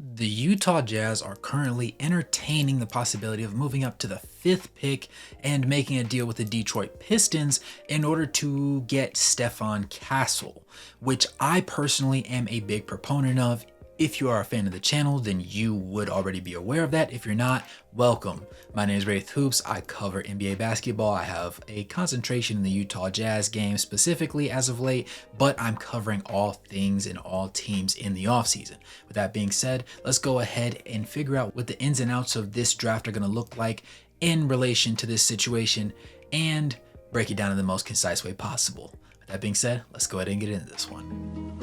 The Utah Jazz are currently entertaining the possibility of moving up to the 5th pick and making a deal with the Detroit Pistons in order to get Stephon Castle, which I personally am a big proponent of. If you are a fan of the channel, then you would already be aware of that. If you're not, welcome. My name is Wraith Hoops. I cover NBA basketball. I have a concentration in the Utah Jazz game specifically as of late, but I'm covering all things and all teams in the offseason. With that being said, let's go ahead and figure out what the ins and outs of this draft are going to look like in relation to this situation and break it down in the most concise way possible. With that being said, let's go ahead and get into this one.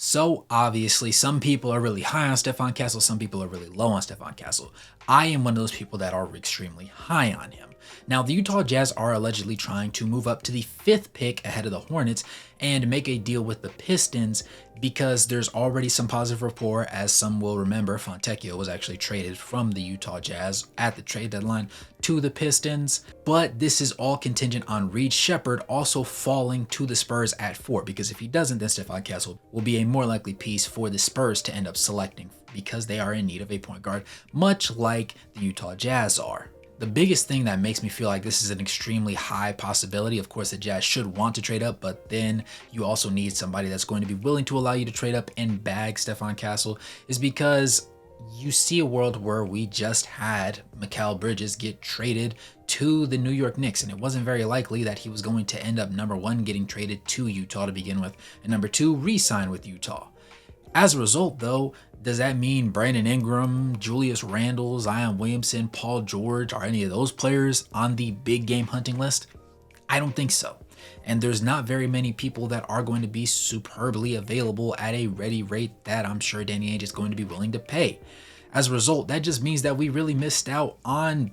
So obviously, some people are really high on Stephon Castle, some people are really low on Stephon Castle. I am one of those people that are extremely high on him. Now, the Utah Jazz are allegedly trying to move up to the 5th pick ahead of the Hornets and make a deal with the Pistons because there's already some positive rapport. As some will remember, Fontecchio was actually traded from the Utah Jazz at the trade deadline to the Pistons. But this is all contingent on Reed Sheppard also falling to the Spurs at 4, because if he doesn't, then Stephon Castle will be a more likely piece for the Spurs to end up selecting because they are in need of a point guard, much like the Utah Jazz are. The biggest thing that makes me feel like this is an extremely high possibility, of course the Jazz should want to trade up, but then you also need somebody that's going to be willing to allow you to trade up and bag Stephon Castle, is because you see a world where we just had Mikal Bridges get traded to the New York Knicks, and it wasn't very likely that he was going to end up number 1 getting traded to Utah to begin with, and number 2 re-sign with Utah. As a result, though, does that mean Brandon Ingram, Julius Randle, Zion Williamson, Paul George, are any of those players on the big game hunting list? I don't think so. And there's not very many people that are going to be superbly available at a ready rate that I'm sure Danny Ainge is going to be willing to pay. As a result, that just means that we really missed out on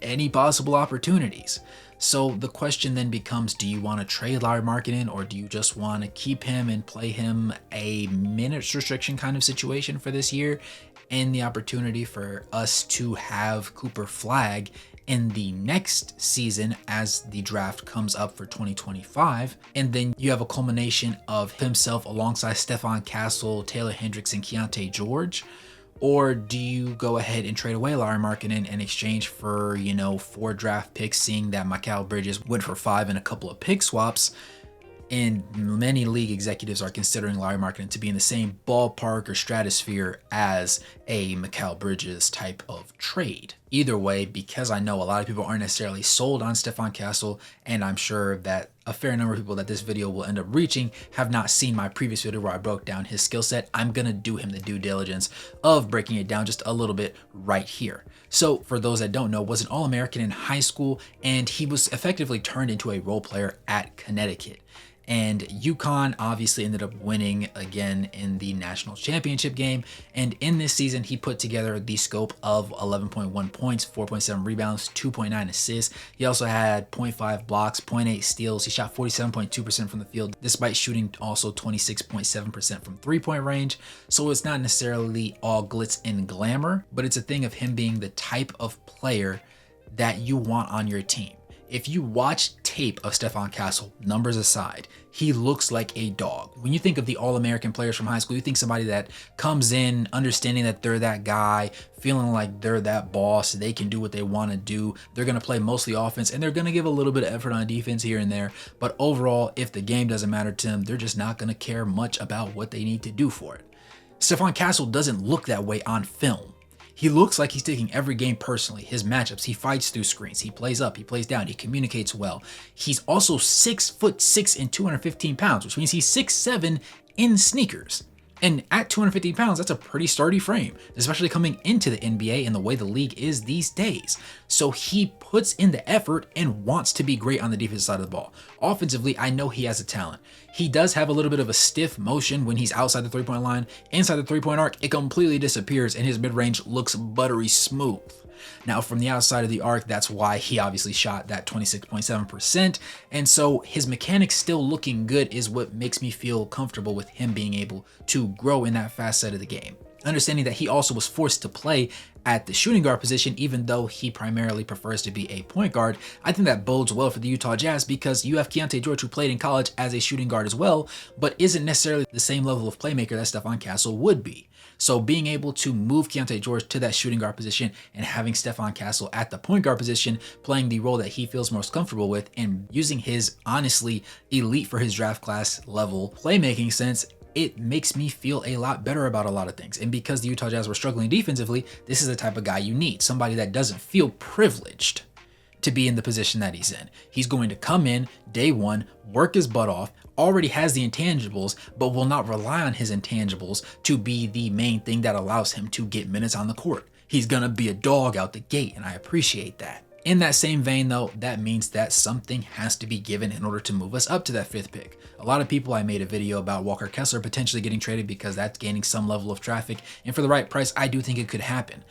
any possible opportunities. So the question then becomes, do you want to trade Lauri Markkanen, or do you just want to keep him and play him a minutes restriction kind of situation for this year, and the opportunity for us to have Cooper Flagg in the next season as the draft comes up for 2025, and then you have a culmination of himself alongside Stephon Castle, Taylor Hendricks, and Keontae George? Or do you go ahead and trade away Lauri Markkanen in exchange for, 4 draft picks, seeing that Mikal Bridges went for 5 and a couple of pick swaps? And many league executives are considering Lauri Markkanen to be in the same ballpark or stratosphere as a Mikal Bridges type of trade. Either way, because I know a lot of people aren't necessarily sold on Stephon Castle, and I'm sure that a fair number of people that this video will end up reaching have not seen my previous video where I broke down his skill set, I'm gonna do him the due diligence of breaking it down just a little bit right here. So for those that don't know, was an All-American in high school, and he was effectively turned into a role player at Connecticut. And UConn obviously ended up winning again in the national championship game. And in this season, he put together the scope of 11.1 points, 4.7 rebounds, 2.9 assists. He also had 0.5 blocks, 0.8 steals. He shot 47.2% from the field, despite shooting also 26.7% from three-point range. So it's not necessarily all glitz and glamour, but it's a thing of him being the type of player that you want on your team. If you watch tape of Stephon Castle, numbers aside, he looks like a dog. When you think of the All-American players from high school, you think somebody that comes in understanding that they're that guy, feeling like they're that boss, they can do what they want to do, they're going to play mostly offense, and they're going to give a little bit of effort on defense here and there. But overall, if the game doesn't matter to them, they're just not going to care much about what they need to do for it. Stephon Castle doesn't look that way on film. He looks like he's taking every game personally. His matchups, he fights through screens, he plays up, he plays down, he communicates well. He's also 6'6" and 215 pounds, which means he's 6'7" in sneakers. And at 250 pounds, that's a pretty sturdy frame, especially coming into the NBA and the way the league is these days. So he puts in the effort and wants to be great on the defensive side of the ball. Offensively, I know he has a talent. He does have a little bit of a stiff motion when he's outside the three-point line. Inside the three-point arc, it completely disappears and his mid-range looks buttery smooth. Now, from the outside of the arc, that's why he obviously shot that 26.7%. And so his mechanics still looking good is what makes me feel comfortable with him being able to grow in that fast side of the game. Understanding that he also was forced to play at the shooting guard position, even though he primarily prefers to be a point guard, I think that bodes well for the Utah Jazz because you have Keyonte George, who played in college as a shooting guard as well, but isn't necessarily the same level of playmaker that Stephon Castle would be. So being able to move Keyonte George to that shooting guard position and having Stephon Castle at the point guard position, playing the role that he feels most comfortable with and using his honestly elite for his draft class level playmaking sense, it makes me feel a lot better about a lot of things. And because the Utah Jazz were struggling defensively, this is the type of guy you need. Somebody that doesn't feel privileged to be in the position that he's in. He's going to come in day one, work his butt off, already has the intangibles, but will not rely on his intangibles to be the main thing that allows him to get minutes on the court. He's gonna be a dog out the gate, and I appreciate that. In that same vein though, that means that something has to be given in order to move us up to that 5th pick. A lot of people, I made a video about Walker Kessler potentially getting traded because that's gaining some level of traffic, and for the right price, I do think it could happen.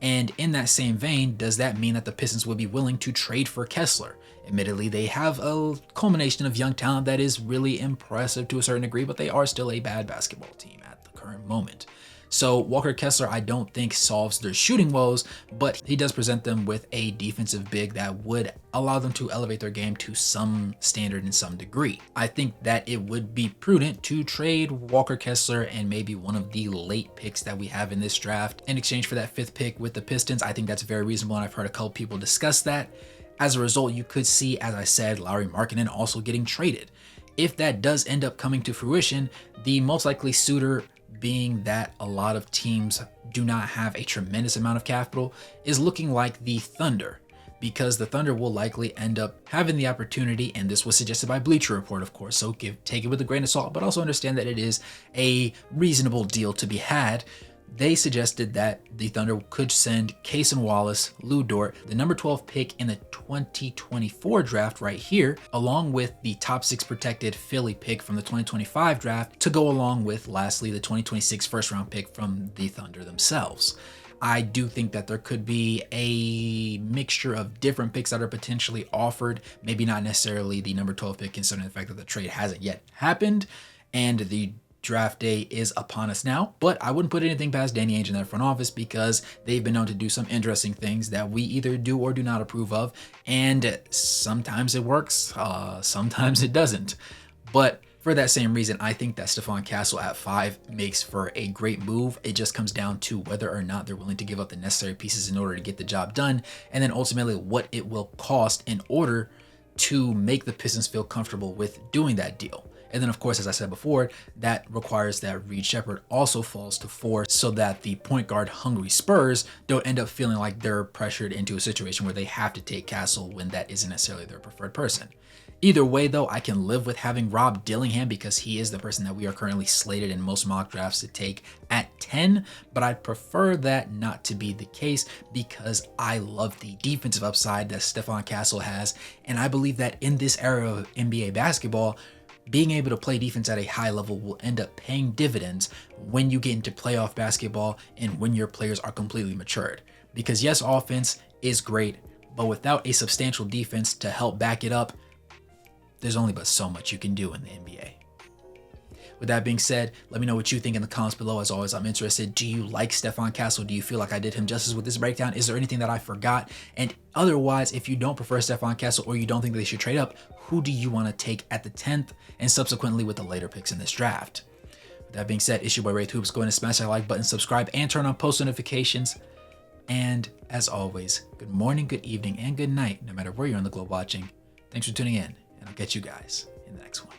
And in that same vein, does that mean that the Pistons would be willing to trade for Kessler? Admittedly, they have a culmination of young talent that is really impressive to a certain degree, but they are still a bad basketball team at the current moment. So Walker Kessler, I don't think solves their shooting woes, but he does present them with a defensive big that would allow them to elevate their game to some standard in some degree. I think that it would be prudent to trade Walker Kessler and maybe one of the late picks that we have in this draft in exchange for that 5th pick with the Pistons. I think that's very reasonable, and I've heard a couple people discuss that. As a result, you could see, as I said, Lauri Markkanen also getting traded. If that does end up coming to fruition, the most likely suitor, being that a lot of teams do not have a tremendous amount of capital, is looking like the Thunder, because the Thunder will likely end up having the opportunity, and this was suggested by Bleacher Report, of course, so take it with a grain of salt, but also understand that it is a reasonable deal to be had. They suggested that the Thunder could send Cason Wallace, Lou Dort, the number 12 pick in the 2024 draft right here, along with the top 6 protected Philly pick from the 2025 draft, to go along with, lastly, the 2026 first round pick from the Thunder themselves. I do think that there could be a mixture of different picks that are potentially offered, maybe not necessarily the number 12 pick, considering the fact that the trade hasn't yet happened, and the draft day is upon us now, but I wouldn't put anything past Danny Ainge in their front office because they've been known to do some interesting things that we either do or do not approve of, and sometimes it works, sometimes it doesn't. But for that same reason, I think that Stephon Castle at 5 makes for a great move. It just comes down to whether or not they're willing to give up the necessary pieces in order to get the job done, and then ultimately what it will cost in order to make the Pistons feel comfortable with doing that deal. And then, of course, as I said before, that requires that Reed Sheppard also falls to 4 so that the point guard hungry Spurs don't end up feeling like they're pressured into a situation where they have to take Castle when that isn't necessarily their preferred person. Either way, though, I can live with having Rob Dillingham because he is the person that we are currently slated in most mock drafts to take at 10, but I prefer that not to be the case because I love the defensive upside that Stephon Castle has, and I believe that in this era of NBA basketball, being able to play defense at a high level will end up paying dividends when you get into playoff basketball and when your players are completely matured. Because yes, offense is great, but without a substantial defense to help back it up, there's only but so much you can do in the NBA. With that being said, let me know what you think in the comments below. As always, I'm interested. Do you like Stephon Castle? Do you feel like I did him justice with this breakdown? Is there anything that I forgot? And otherwise, if you don't prefer Stephon Castle or you don't think that they should trade up, who do you want to take at the 10th and subsequently with the later picks in this draft? With that being said, it's your boy Wraith Hoops. Go ahead and smash that like button, subscribe, and turn on post notifications. And as always, good morning, good evening, and good night, no matter where you're on the globe watching. Thanks for tuning in, and I'll catch you guys in the next one.